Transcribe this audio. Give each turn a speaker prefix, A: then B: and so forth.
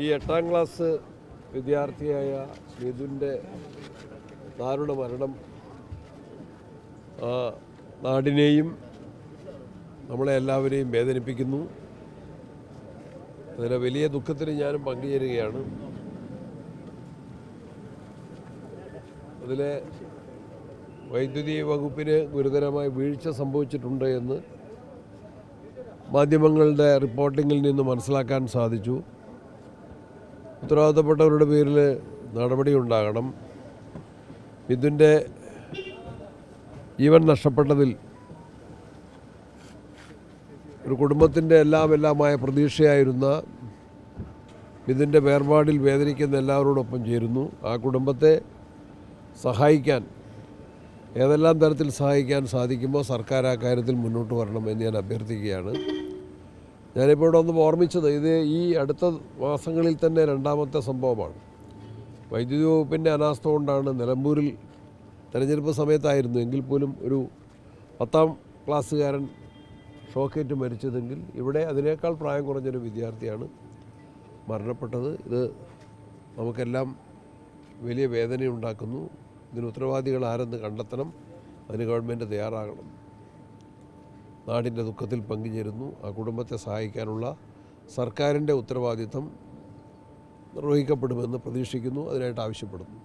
A: ഈ 8ാം ക്ലാസ് വിദ്യാർത്ഥിയായ മിഥുൻ്റെ ദാരുണ മരണം നാടിനെയും നമ്മളെ എല്ലാവരെയും വേദനിപ്പിക്കുന്നു. അതിലെ വലിയ ദുഃഖത്തിന് ഞാനും പങ്കുചേരുകയാണ്. അതിലെ വൈദ്യുതി വകുപ്പിന് ഗുരുതരമായ വീഴ്ച സംഭവിച്ചിട്ടുണ്ട് എന്ന് മാധ്യമങ്ങളുടെ റിപ്പോർട്ടിങ്ങിൽ നിന്ന് മനസ്സിലാക്കാൻ സാധിച്ചു. ഉത്തരവാദിത്തപ്പെട്ടവരുടെ പേരിൽ നടപടി ഉണ്ടാകണം. മിഥുൻ്റെ ജീവൻ നഷ്ടപ്പെട്ടതിൽ ഒരു കുടുംബത്തിൻ്റെ എല്ലാമായ പ്രതീക്ഷയായിരുന്ന മിഥുൻ്റെ വേർപാടിൽ വേദനിക്കുന്ന എല്ലാവരോടൊപ്പം ചേരുന്നു. ആ കുടുംബത്തെ സഹായിക്കാൻ, ഏതെല്ലാം തരത്തിൽ സഹായിക്കാൻ സാധിക്കുമ്പോൾ സർക്കാർ ആ കാര്യത്തിൽ മുന്നോട്ട് വരണമെന്ന് ഞാൻ അഭ്യർത്ഥിക്കുകയാണ്. ഞാനിപ്പോൾ ഇവിടെ ഒന്ന് ഓർമ്മിച്ചത്, ഇത് ഈ അടുത്ത മാസങ്ങളിൽ തന്നെ രണ്ടാമത്തെ സംഭവമാണ്. വൈദ്യുതി വകുപ്പിൻ്റെ അനാസ്ഥ കൊണ്ടാണ് നിലമ്പൂരിൽ തെരഞ്ഞെടുപ്പ് സമയത്തായിരുന്നു എങ്കിൽ പോലും ഒരു 10ാം ക്ലാസ്സുകാരൻ ഷോക്കേറ്റ് മരിച്ചതെങ്കിൽ ഇവിടെ അതിനേക്കാൾ പ്രായം കുറഞ്ഞൊരു വിദ്യാർത്ഥിയാണ് മരണപ്പെട്ടത്. ഇത് നമുക്കെല്ലാം വലിയ വേദനയുണ്ടാക്കുന്നു. ഇതിന് ഉത്തരവാദികൾ ആരെന്ന് കണ്ടെത്തണം. അതിന് ഗവൺമെൻറ് തയ്യാറാകണം. നാടിൻ്റെ ദുഃഖത്തിൽ പങ്കുചേരുന്നു. ആ കുടുംബത്തെ സഹായിക്കാനുള്ള സർക്കാരിൻ്റെ ഉത്തരവാദിത്തം നിർവഹിക്കപ്പെടുമെന്ന് പ്രതീക്ഷിക്കുന്നു. അതിനായിട്ട് ആവശ്യപ്പെടുന്നു.